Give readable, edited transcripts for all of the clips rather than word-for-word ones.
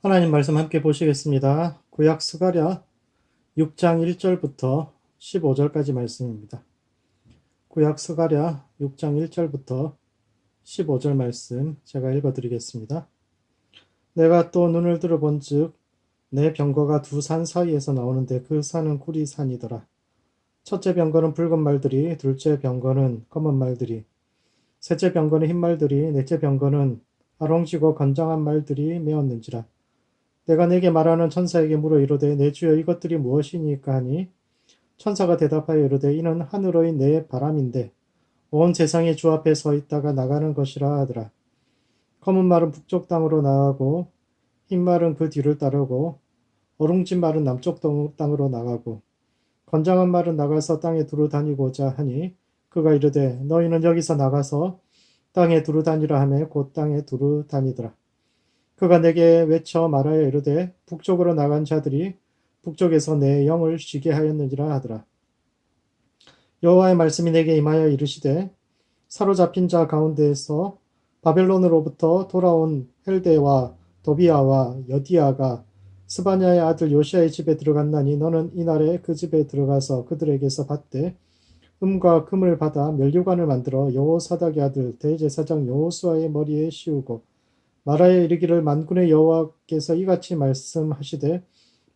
하나님 말씀 함께 보시겠습니다. 구약 스가랴 6장 1절부터 15절까지 말씀입니다. 구약 스가랴 6장 1절부터 15절 말씀 제가 읽어드리겠습니다. 내가 또 눈을 들어본즉 내 병거가 두 산 사이에서 나오는데 그 산은 구리 산이더라. 첫째 병거는 붉은 말들이, 둘째 병거는 검은 말들이, 셋째 병거는 흰 말들이, 넷째 병거는 아롱지고 건장한 말들이 메었는지라. 내가 내게 말하는 천사에게 물어 이르되 내 주여 이것들이 무엇이니까 하니 천사가 대답하여 이르되 이는 하늘의 내 바람인데 온 세상이 주 앞에 서 있다가 나가는 것이라 하더라. 검은 말은 북쪽 땅으로 나가고 흰 말은 그 뒤를 따르고 어룽진 말은 남쪽 땅으로 나가고 건장한 말은 나가서 땅에 두루 다니고자 하니 그가 이르되 너희는 여기서 나가서 땅에 두루 다니라 하매 곧 땅에 두루 다니더라. 그가 내게 외쳐 말하여 이르되 북쪽으로 나간 자들이 북쪽에서 내 영을 쉬게 하였느니라 하더라. 여호와의 말씀이 내게 임하여 이르시되 사로잡힌 자 가운데에서 바벨론으로부터 돌아온 헬데와 도비아와 여디아가 스바냐의 아들 요시아의 집에 들어갔나니 너는 이날에 그 집에 들어가서 그들에게서 받되 금과 금을 받아 면류관을 만들어 여호사닥의 아들 대제사장 여호수아의 머리에 씌우고 말하여 이르기를 만군의 여호와께서 이같이 말씀하시되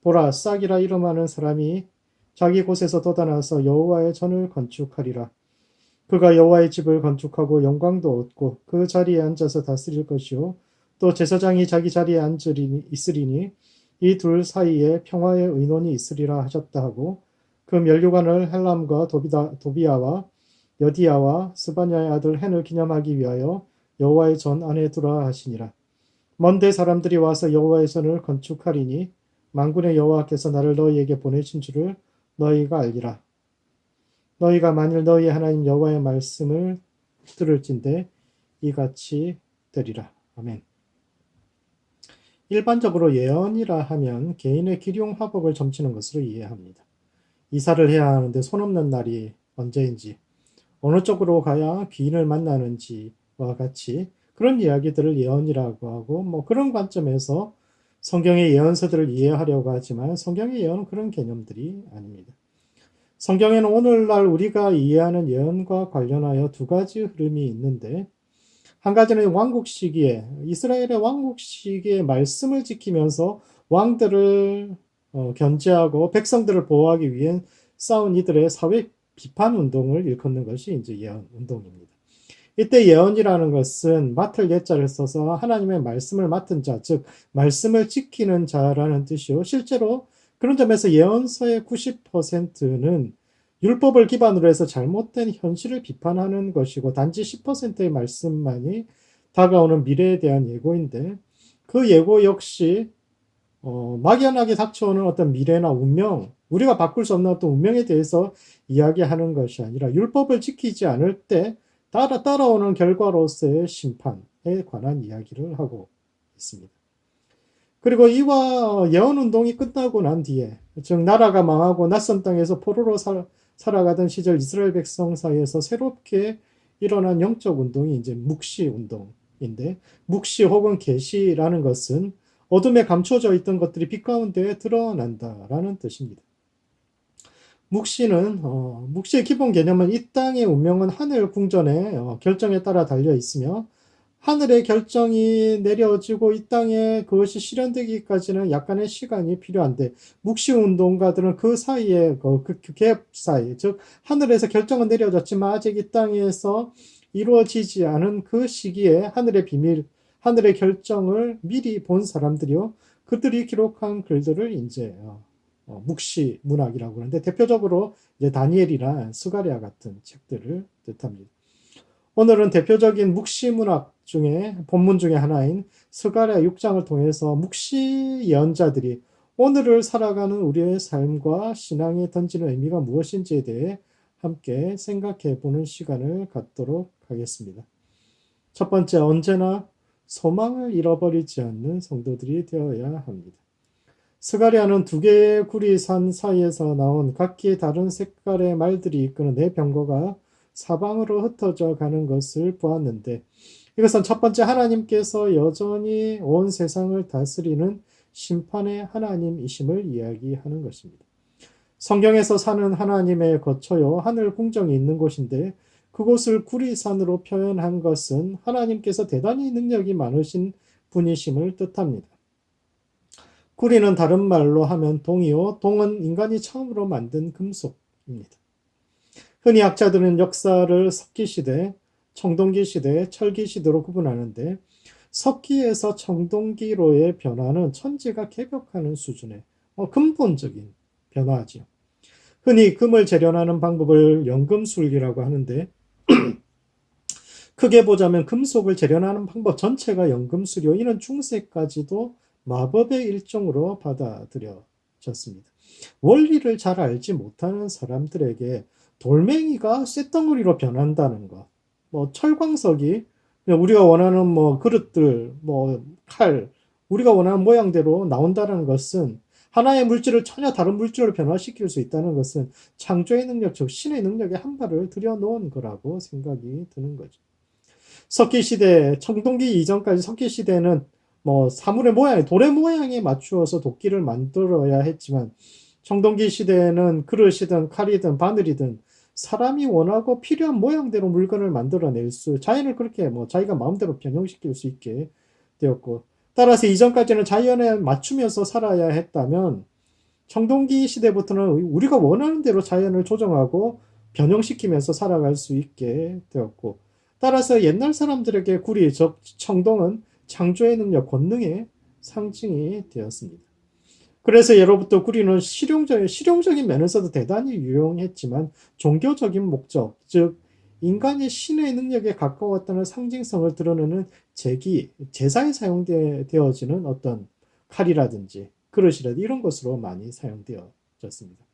보라 싹이라 이름하는 사람이 자기 곳에서 돋아나서 여호와의 전을 건축하리라. 그가 여호와의 집을 건축하고 영광도 얻고 그 자리에 앉아서 다스릴 것이요 또 제사장이 자기 자리에 있으리니 이 둘 사이에 평화의 의논이 있으리라 하셨다 하고 그 면류관을 헬람과 도비아와 여디아와 스바냐의 아들 헨을 기념하기 위하여 여호와의 전 안에 두라 하시니라. 먼데 사람들이 와서 여호와의 전을 건축하리니 만군의 여호와께서 나를 너희에게 보내신 줄을 너희가 알리라. 너희가 만일 너희 하나님 여호와의 말씀을 들을진대 이같이 되리라. 아멘. 일반적으로 예언이라 하면 개인의 기륭화복을 점치는 것으로 이해합니다. 이사를 해야 하는데 손 없는 날이 언제인지, 어느 쪽으로 가야 귀인을 만나는지와 같이 그런 이야기들을 예언이라고 하고 그런 관점에서 성경의 예언서들을 이해하려고 하지만 성경의 예언은 그런 개념들이 아닙니다. 성경에는 오늘날 우리가 이해하는 예언과 관련하여 두 가지 흐름이 있는데 한 가지는 왕국 시기에 이스라엘의 왕국 시기에 말씀을 지키면서 왕들을 견제하고 백성들을 보호하기 위해 싸운 이들의 사회 비판 운동을 일컫는 것이 이제 예언 운동입니다. 이때 예언이라는 것은 맡을 예자를 써서 하나님의 말씀을 맡은 자, 즉 말씀을 지키는 자라는 뜻이요. 실제로 그런 점에서 예언서의 90%는 율법을 기반으로 해서 잘못된 현실을 비판하는 것이고 단지 10%의 말씀만이 다가오는 미래에 대한 예고인데 그 예고 역시 막연하게 닥쳐오는 어떤 미래나 운명, 우리가 바꿀 수 없는 어떤 운명에 대해서 이야기하는 것이 아니라 율법을 지키지 않을 때 따라오는 결과로서의 심판에 관한 이야기를 하고 있습니다. 그리고 이와 예언운동이 끝나고 난 뒤에, 즉 나라가 망하고 낯선 땅에서 포로로 살아가던 시절 이스라엘 백성 사이에서 새롭게 일어난 영적 운동이 이제 묵시 운동인데, 묵시 혹은 계시라는 것은 어둠에 감춰져 있던 것들이 빛 가운데 드러난다라는 뜻입니다. 묵시의 기본 개념은 이 땅의 운명은 하늘 궁전의 결정에 따라 달려 있으며 하늘의 결정이 내려지고 이 땅에 그것이 실현되기까지는 약간의 시간이 필요한데 묵시 운동가들은 그 사이에 그 갭 사이, 즉 하늘에서 결정은 내려졌지만 아직 이 땅에서 이루어지지 않은 그 시기에 하늘의 비밀, 하늘의 결정을 미리 본 사람들이요, 그들이 기록한 글들을 이제 묵시 문학이라고 하는데 대표적으로 이제 다니엘이나 스가랴 같은 책들을 뜻합니다. 오늘은 대표적인 묵시 문학 중에 본문 중에 하나인 스가랴 6장을 통해서 묵시 예언자들이 오늘을 살아가는 우리의 삶과 신앙에 던지는 의미가 무엇인지에 대해 함께 생각해 보는 시간을 갖도록 하겠습니다. 첫 번째, 언제나 소망을 잃어버리지 않는 성도들이 되어야 합니다. 스가랴는 두 개의 구리산 사이에서 나온 각기 다른 색깔의 말들이 이끄는 네 병거가 사방으로 흩어져 가는 것을 보았는데 이것은 첫 번째 하나님께서 여전히 온 세상을 다스리는 심판의 하나님이심을 이야기하는 것입니다. 성경에서 사는 하나님의 거처요 하늘 궁정이 있는 곳인데 그곳을 구리산으로 표현한 것은 하나님께서 대단히 능력이 많으신 분이심을 뜻합니다. 구리는 다른 말로 하면 동이요, 동은 인간이 처음으로 만든 금속입니다. 흔히 학자들은 역사를 석기시대, 청동기시대, 철기시대로 구분하는데 석기에서 청동기로의 변화는 천지가 개벽하는 수준의 근본적인 변화지요. 흔히 금을 재련하는 방법을 연금술기라고 하는데 크게 보자면 금속을 재련하는 방법 전체가 연금술이요. 이는 중세까지도 마법의 일종으로 받아들여졌습니다. 원리를 잘 알지 못하는 사람들에게 돌멩이가 쇳덩어리로 변한다는 것, 철광석이 우리가 원하는 그릇들, 칼, 우리가 원하는 모양대로 나온다는 것은 하나의 물질을 전혀 다른 물질로 변화시킬 수 있다는 것은 창조의 능력, 즉 신의 능력에 한 발을 들여놓은 거라고 생각이 드는 거죠. 석기시대, 청동기 이전까지 석기시대는 사물의 모양, 돌의 모양에 맞추어서 도끼를 만들어야 했지만 청동기 시대에는 그릇이든 칼이든 바늘이든 사람이 원하고 필요한 모양대로 물건을 만들어낼 자연을 그렇게 자기가 마음대로 변형시킬 수 있게 되었고, 따라서 이전까지는 자연에 맞추면서 살아야 했다면 청동기 시대부터는 우리가 원하는 대로 자연을 조정하고 변형시키면서 살아갈 수 있게 되었고, 따라서 옛날 사람들에게 구리, 즉 청동은 창조의 능력, 권능의 상징이 되었습니다. 그래서 예로부터 구리는 실용적인 면에서도 대단히 유용했지만 종교적인 목적, 즉 인간의 신의 능력에 가까웠다는 상징성을 드러내는 제사에 사용되어지는 어떤 칼이라든지 그릇이라든지 이런 것으로 많이 사용되어졌습니다.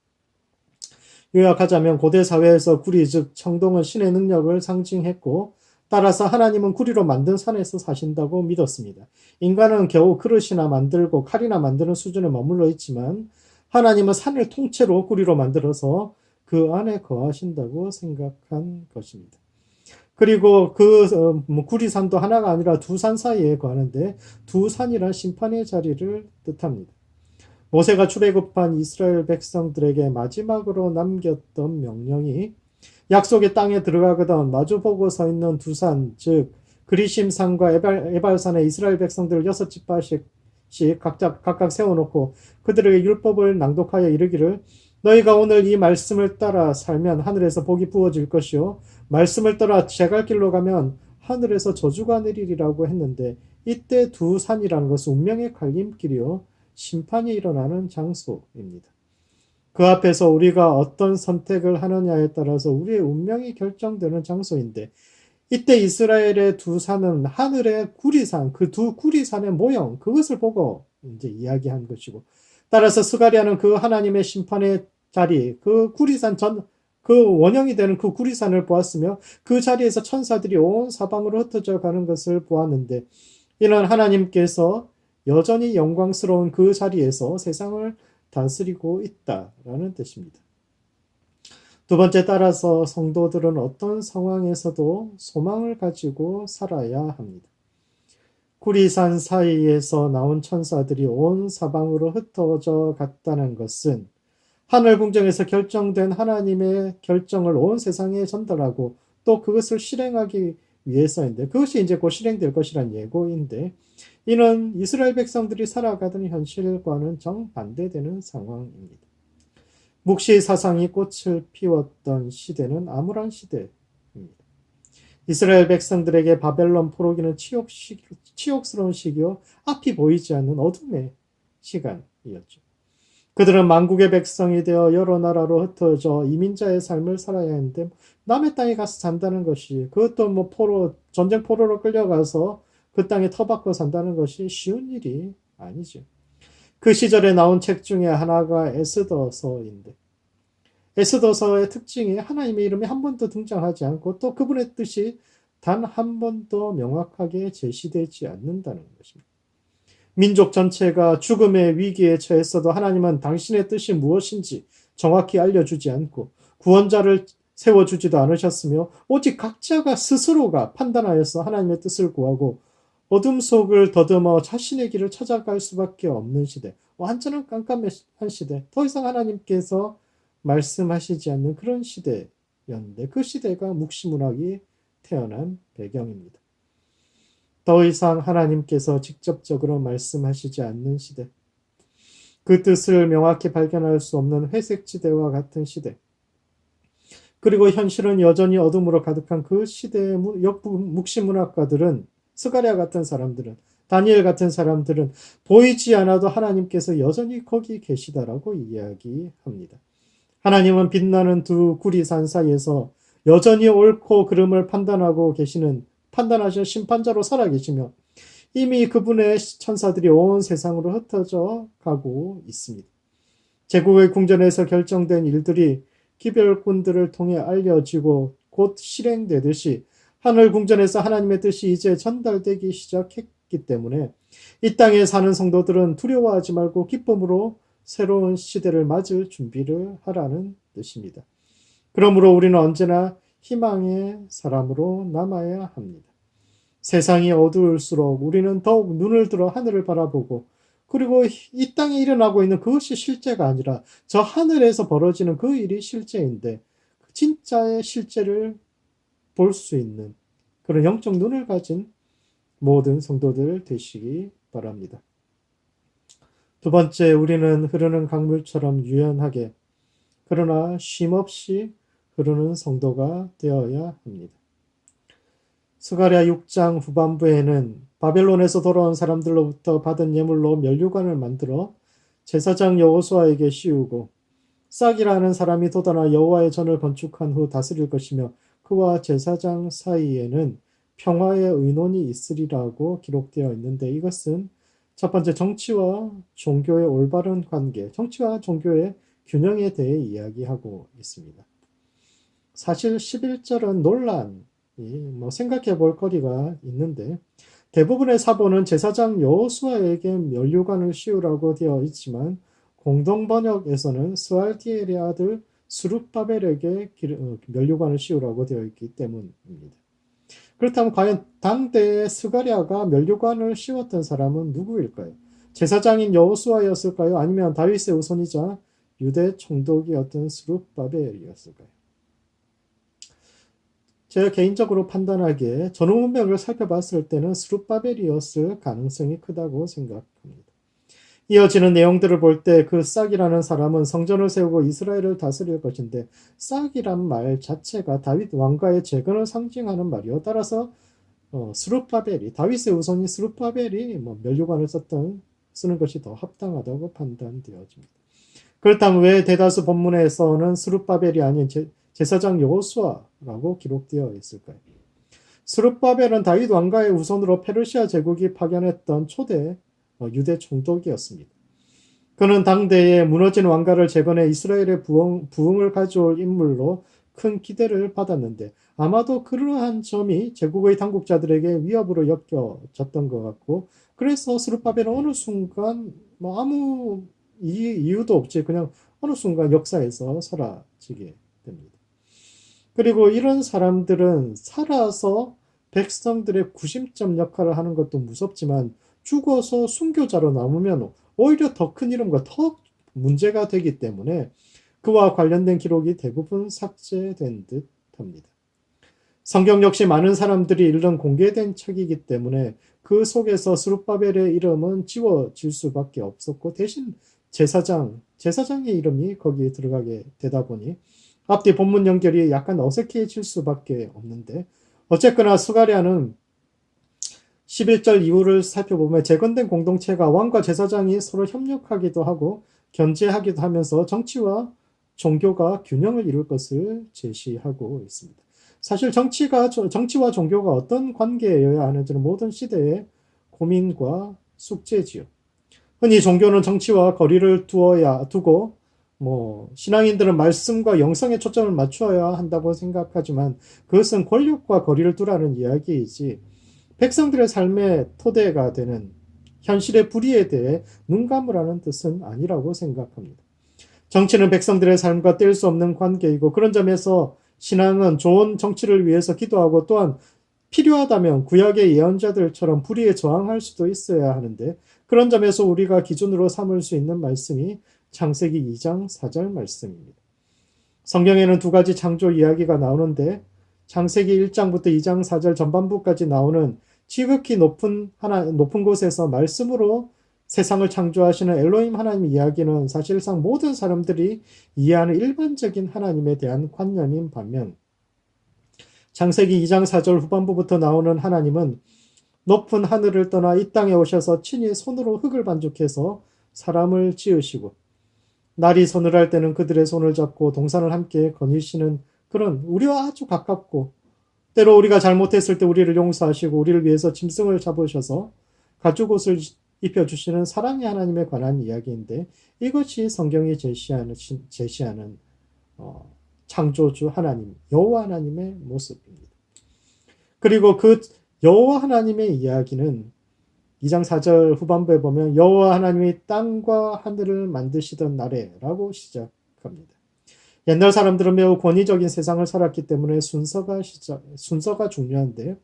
요약하자면 고대 사회에서 구리, 즉 청동은 신의 능력을 상징했고 따라서 하나님은 구리로 만든 산에서 사신다고 믿었습니다. 인간은 겨우 그릇이나 만들고 칼이나 만드는 수준에 머물러 있지만 하나님은 산을 통째로 구리로 만들어서 그 안에 거하신다고 생각한 것입니다. 그리고 구리산도 하나가 아니라 두 산 사이에 거하는데 두 산이란 심판의 자리를 뜻합니다. 모세가 출애굽한 이스라엘 백성들에게 마지막으로 남겼던 명령이 약속의 땅에 들어가거든 마주보고 서 있는 두 산, 즉 그리심산과 에발산에 이스라엘 백성들을 6지파씩 각각 세워놓고 그들에게 율법을 낭독하여 이르기를 너희가 오늘 이 말씀을 따라 살면 하늘에서 복이 부어질 것이요 말씀을 따라 제갈길로 가면 하늘에서 저주가 내리리라고 했는데 이때 두 산이라는 것은 운명의 갈림길이요 심판이 일어나는 장소입니다. 그 앞에서 우리가 어떤 선택을 하느냐에 따라서 우리의 운명이 결정되는 장소인데 이때 이스라엘의 두 산은 하늘의 구리산, 그 두 구리산의 모형, 그것을 보고 이제 이야기한 것이고 따라서 스가랴는 그 하나님의 심판의 자리, 그 구리산 그 원형이 되는 그 구리산을 보았으며 그 자리에서 천사들이 온 사방으로 흩어져 가는 것을 보았는데 이는 하나님께서 여전히 영광스러운 그 자리에서 세상을 다스리고 있다라는 뜻입니다. 두 번째, 따라서 성도들은 어떤 상황에서도 소망을 가지고 살아야 합니다. 구리산 사이에서 나온 천사들이 온 사방으로 흩어져 갔다는 것은 하늘 궁정에서 결정된 하나님의 결정을 온 세상에 전달하고 또 그것을 실행하기 위해서인데 그것이 이제 곧 실행될 것이란 예고인데 이는 이스라엘 백성들이 살아가던 현실과는 정반대되는 상황입니다. 묵시 사상이 꽃을 피웠던 시대는 암울한 시대입니다. 이스라엘 백성들에게 바벨론 포로기는 치욕스러운 시기요 앞이 보이지 않는 어둠의 시간이었죠. 그들은 만국의 백성이 되어 여러 나라로 흩어져 이민자의 삶을 살아야 하는데 남의 땅에 가서 산다는 것이 그것도 전쟁 포로로 끌려가서 그 땅에 터박고 산다는 것이 쉬운 일이 아니죠. 그 시절에 나온 책 중에 하나가 에스더서인데 에스더서의 특징이 하나님의 이름이 한 번도 등장하지 않고 또 그분의 뜻이 단 한 번도 명확하게 제시되지 않는다는 것입니다. 민족 전체가 죽음의 위기에 처했어도 하나님은 당신의 뜻이 무엇인지 정확히 알려주지 않고 구원자를 세워주지도 않으셨으며 오직 각자가 스스로가 판단하여서 하나님의 뜻을 구하고 어둠 속을 더듬어 자신의 길을 찾아갈 수밖에 없는 시대, 완전한 깜깜한 시대, 더 이상 하나님께서 말씀하시지 않는 그런 시대였는데 그 시대가 묵시문학이 태어난 배경입니다. 더 이상 하나님께서 직접적으로 말씀하시지 않는 시대, 그 뜻을 명확히 발견할 수 없는 회색지대와 같은 시대, 그리고 현실은 여전히 어둠으로 가득한 그 시대의 묵시문학가들은, 스가랴 같은 사람들은, 다니엘 같은 사람들은 보이지 않아도 하나님께서 여전히 거기 계시다라고 이야기합니다. 하나님은 빛나는 두 구리산 사이에서 여전히 옳고 그름을 판단하시는 심판자로 살아계시며 이미 그분의 천사들이 온 세상으로 흩어져 가고 있습니다. 제국의 궁전에서 결정된 일들이 기별꾼들을 통해 알려지고 곧 실행되듯이 하늘 궁전에서 하나님의 뜻이 이제 전달되기 시작했기 때문에 이 땅에 사는 성도들은 두려워하지 말고 기쁨으로 새로운 시대를 맞을 준비를 하라는 뜻입니다. 그러므로 우리는 언제나 희망의 사람으로 남아야 합니다. 세상이 어두울수록 우리는 더욱 눈을 들어 하늘을 바라보고, 그리고 이 땅에 일어나고 있는 그것이 실제가 아니라 저 하늘에서 벌어지는 그 일이 실제인데 진짜의 실제를 볼 수 있는 그런 영적 눈을 가진 모든 성도들 되시기 바랍니다. 두 번째, 우리는 흐르는 강물처럼 유연하게 그러나 쉼없이 흐르는 성도가 되어야 합니다. 스가랴 6장 후반부에는 바벨론에서 돌아온 사람들로부터 받은 예물로 면류관을 만들어 제사장 여호수아에게 씌우고 싹이라는 사람이 돋아나 여호와의 전을 건축한 후 다스릴 것이며 그와 제사장 사이에는 평화의 의논이 있으리라고 기록되어 있는데, 이것은 첫 번째 정치와 종교의 올바른 관계, 정치와 종교의 균형에 대해 이야기하고 있습니다. 사실 11절은 논란이 생각해 볼 거리가 있는데, 대부분의 사본은 제사장 여호수아에게 면류관을 씌우라고 되어 있지만 공동 번역에서는 스알티엘의 아들 스룹바벨에게 면류관을 씌우라고 되어 있기 때문입니다. 그렇다면 과연 당대의 스가랴가 면류관을 씌웠던 사람은 누구일까요? 제사장인 여호수아였을까요? 아니면 다윗의 후손이자 유대 총독이었던 스룹바벨이었을까요? 제가 개인적으로 판단하기에 전후 문명을 살펴봤을 때는 스룹바벨이었을 가능성이 크다고 생각합니다. 이어지는 내용들을 볼 때 그 싹이라는 사람은 성전을 세우고 이스라엘을 다스릴 것인데, 싹이란 말 자체가 다윗 왕가의 재건을 상징하는 말이요. 따라서 스룹바벨이, 다윗의 후손이 스룹바벨이 면류관을 쓰는 것이 더 합당하다고 판단되어집니다. 그렇다면 왜 대다수 본문에서는 스룹바벨이 아닌 제사장 여호수아라고 기록되어 있을까요? 스룹바벨은 다윗 왕가의 후손으로 페르시아 제국이 파견했던 초대 유대 총독이었습니다. 그는 당대의 무너진 왕가를 재건해 이스라엘의 부흥을 가져올 인물로 큰 기대를 받았는데, 아마도 그러한 점이 제국의 당국자들에게 위협으로 여겨졌던 것 같고, 그래서 스룹바벨은 어느 순간 아무 이유도 없이 그냥 어느 순간 역사에서 사라지게 됩니다. 그리고 이런 사람들은 살아서 백성들의 구심점 역할을 하는 것도 무섭지만 죽어서 순교자로 남으면 오히려 더 큰 이름과 더 문제가 되기 때문에 그와 관련된 기록이 대부분 삭제된 듯 합니다. 성경 역시 많은 사람들이 읽은 공개된 책이기 때문에 그 속에서 스룹바벨의 이름은 지워질 수밖에 없었고, 대신 제사장의 이름이 거기에 들어가게 되다 보니 앞뒤 본문 연결이 약간 어색해질 수밖에 없는데, 어쨌거나 스가랴는 11절 이후를 살펴보면 재건된 공동체가 왕과 제사장이 서로 협력하기도 하고 견제하기도 하면서 정치와 종교가 균형을 이룰 것을 제시하고 있습니다. 사실 정치와 종교가 어떤 관계여야 하는지는 모든 시대의 고민과 숙제지요. 흔히 종교는 정치와 거리를 두고 신앙인들은 말씀과 영성에 초점을 맞추어야 한다고 생각하지만, 그것은 권력과 거리를 두라는 이야기이지 백성들의 삶의 토대가 되는 현실의 불의에 대해 눈 감으라는 뜻은 아니라고 생각합니다. 정치는 백성들의 삶과 뗄 수 없는 관계이고, 그런 점에서 신앙은 좋은 정치를 위해서 기도하고 또한 필요하다면 구약의 예언자들처럼 불의에 저항할 수도 있어야 하는데 그런 점에서 우리가 기준으로 삼을 수 있는 말씀이 창세기 2장 4절 말씀입니다. 성경에는 두 가지 창조 이야기가 나오는데 창세기 1장부터 2장 4절 전반부까지 나오는 지극히 높은 곳에서 말씀으로 세상을 창조하시는 엘로힘 하나님 이야기는 사실상 모든 사람들이 이해하는 일반적인 하나님에 대한 관념인 반면 창세기 2장 4절 후반부부터 나오는 하나님은 높은 하늘을 떠나 이 땅에 오셔서 친히 손으로 흙을 반죽해서 사람을 지으시고 날이 서늘할 때는 그들의 손을 잡고 동산을 함께 거니시는 그런 우리와 아주 가깝고 때로 우리가 잘못했을 때 우리를 용서하시고 우리를 위해서 짐승을 잡으셔서 가죽옷을 입혀주시는 사랑의 하나님에 관한 이야기인데 이것이 성경이 제시하는 창조주 하나님, 여호와 하나님의 모습입니다. 그리고 그 여호와 하나님의 이야기는 2장 4절 후반부에 보면 여호와 하나님이 땅과 하늘을 만드시던 날에라고 시작합니다. 옛날 사람들은 매우 권위적인 세상을 살았기 때문에 순서가 중요한데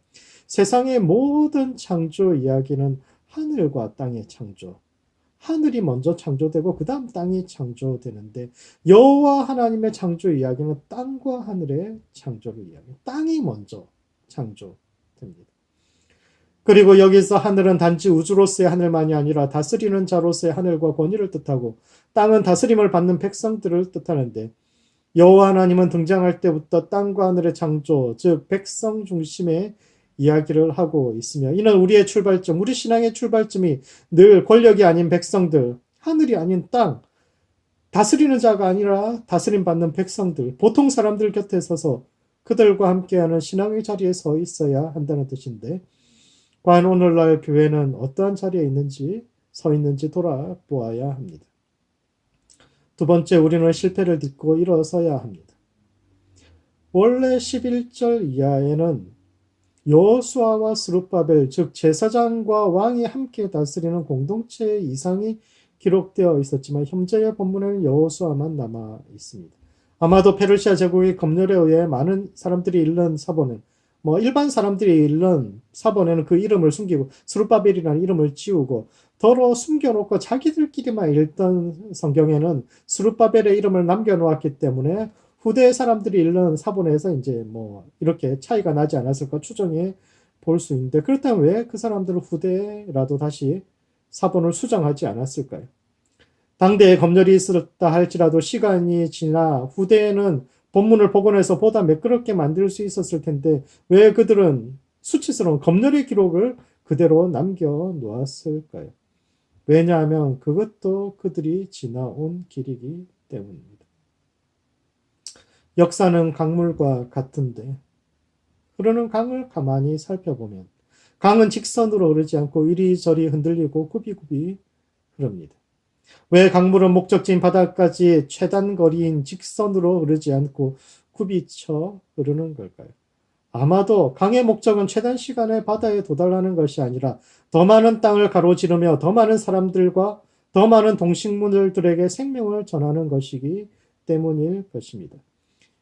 세상의 모든 창조 이야기는 하늘과 땅의 창조. 하늘이 먼저 창조되고 그 다음 땅이 창조되는데 여호와 하나님의 창조 이야기는 땅과 하늘의 창조를 이야기해요. 땅이 먼저 창조됩니다. 그리고 여기서 하늘은 단지 우주로서의 하늘만이 아니라 다스리는 자로서의 하늘과 권위를 뜻하고 땅은 다스림을 받는 백성들을 뜻하는데 여호와 하나님은 등장할 때부터 땅과 하늘의 창조, 즉 백성 중심의 이야기를 하고 있으며 이는 우리의 출발점, 우리 신앙의 출발점이 늘 권력이 아닌 백성들, 하늘이 아닌 땅, 다스리는 자가 아니라 다스림 받는 백성들, 보통 사람들 곁에 서서 그들과 함께하는 신앙의 자리에 서 있어야 한다는 뜻인데 과연 오늘날 교회는 어떠한 자리에 서 있는지 돌아보아야 합니다. 두 번째, 우리는 실패를 딛고 일어서야 합니다. 원래 11절 이하에는 여호수아와 스룹바벨, 즉 제사장과 왕이 함께 다스리는 공동체의 이상이 기록되어 있었지만 현재의 본문에는 여호수아만 남아 있습니다. 아마도 페르시아 제국의 검열에 의해 많은 사람들이 읽는 사본은 일반 사람들이 읽는 사본에는 그 이름을 숨기고 스룹바벨이라는 이름을 지우고 더러 숨겨놓고 자기들끼리만 읽던 성경에는 스룹바벨의 이름을 남겨놓았기 때문에 후대 사람들이 읽는 사본에서 이제 이렇게 차이가 나지 않았을까 추정해 볼 수 있는데 그렇다면 왜 그 사람들은 후대라도 다시 사본을 수정하지 않았을까요? 당대에 검열이 있었다 할지라도 시간이 지나 후대에는 본문을 복원해서 보다 매끄럽게 만들 수 있었을 텐데 왜 그들은 수치스러운 검열의 기록을 그대로 남겨놓았을까요? 왜냐하면 그것도 그들이 지나온 길이기 때문입니다. 역사는 강물과 같은데 흐르는 강을 가만히 살펴보면 강은 직선으로 흐르지 않고 이리저리 흔들리고 굽이굽이 흐릅니다. 왜 강물은 목적지인 바다까지 최단 거리인 직선으로 흐르지 않고 굽이쳐 흐르는 걸까요? 아마도 강의 목적은 최단 시간에 바다에 도달하는 것이 아니라 더 많은 땅을 가로지르며 더 많은 사람들과 더 많은 동식물들에게 생명을 전하는 것이기 때문일 것입니다.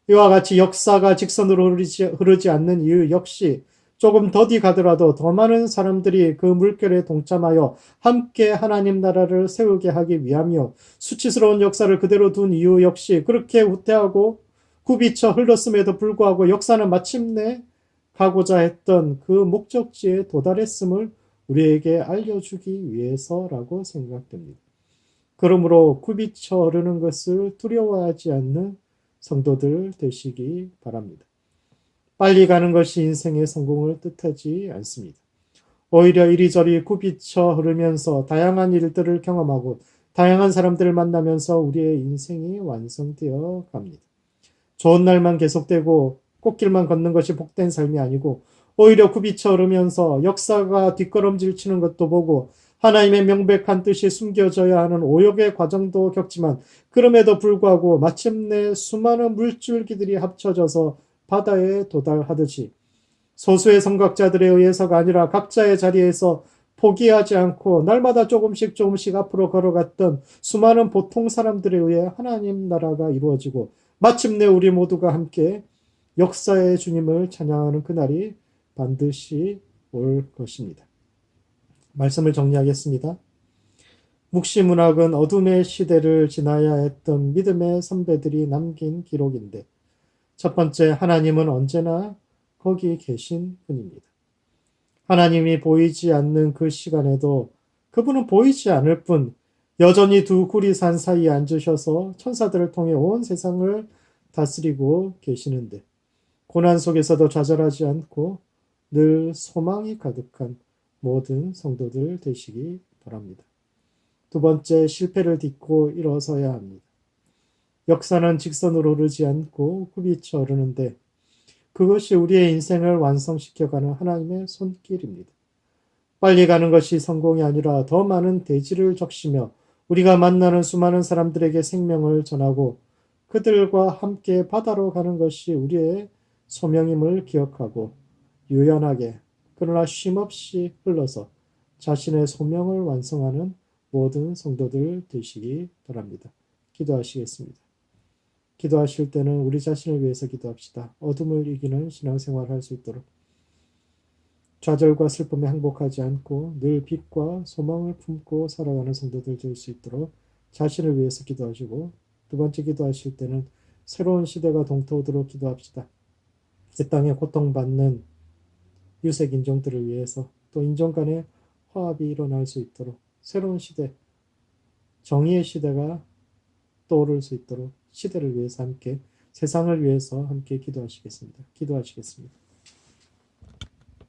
이와 같이 역사가 직선으로 흐르지 않는 이유 역시 조금 더디 가더라도 더 많은 사람들이 그 물결에 동참하여 함께 하나님 나라를 세우게 하기 위함이요. 수치스러운 역사를 그대로 둔 이유 역시 그렇게 후퇴하고 굽이쳐 흘렀음에도 불구하고 역사는 마침내 가고자 했던 그 목적지에 도달했음을 우리에게 알려주기 위해서라고 생각됩니다. 그러므로 굽이쳐 흐르는 것을 두려워하지 않는 성도들 되시기 바랍니다. 빨리 가는 것이 인생의 성공을 뜻하지 않습니다. 오히려 이리저리 굽이쳐 흐르면서 다양한 일들을 경험하고 다양한 사람들을 만나면서 우리의 인생이 완성되어 갑니다. 좋은 날만 계속되고 꽃길만 걷는 것이 복된 삶이 아니고 오히려 굽이쳐 흐르면서 역사가 뒷걸음질 치는 것도 보고 하나님의 명백한 뜻이 숨겨져야 하는 오역의 과정도 겪지만 그럼에도 불구하고 마침내 수많은 물줄기들이 합쳐져서 바다에 도달하듯이 소수의 선각자들에 의해서가 아니라 각자의 자리에서 포기하지 않고 날마다 조금씩 앞으로 걸어갔던 수많은 보통 사람들에 의해 하나님 나라가 이루어지고 마침내 우리 모두가 함께 역사의 주님을 찬양하는 그날이 반드시 올 것입니다. 말씀을 정리하겠습니다. 묵시문학은 어둠의 시대를 지나야 했던 믿음의 선배들이 남긴 기록인데, 첫 번째, 하나님은 언제나 거기 계신 분입니다. 하나님이 보이지 않는 그 시간에도 그분은 보이지 않을 뿐 여전히 두 구리산 사이에 앉으셔서 천사들을 통해 온 세상을 다스리고 계시는데, 고난 속에서도 좌절하지 않고 늘 소망이 가득한 모든 성도들 되시기 바랍니다. 두 번째, 실패를 딛고 일어서야 합니다. 역사는 직선으로 오르지 않고 굽이쳐 오르는데, 그것이 우리의 인생을 완성시켜가는 하나님의 손길입니다. 빨리 가는 것이 성공이 아니라 더 많은 대지를 적시며 우리가 만나는 수많은 사람들에게 생명을 전하고 그들과 함께 바다로 가는 것이 우리의 소명임을 기억하고 유연하게 그러나 쉼없이 흘러서 자신의 소명을 완성하는 모든 성도들 되시기 바랍니다. 기도하시겠습니다. 기도하실 때는 우리 자신을 위해서 기도합시다. 어둠을 이기는 신앙생활을 할 수 있도록, 좌절과 슬픔에 항복하지 않고 늘 빛과 소망을 품고 살아가는 성도들 될 수 있도록 자신을 위해서 기도하시고, 두 번째 기도하실 때는 새로운 시대가 동토하도록 기도합시다. 이 땅에 고통받는 유색 인종들을 위해서, 또 인종 간의 화합이 일어날 수 있도록, 새로운 시대, 정의의 시대가 떠오를 수 있도록 시대를 위해서 함께, 세상을 위해서 함께 기도하시겠습니다. 기도하시겠습니다.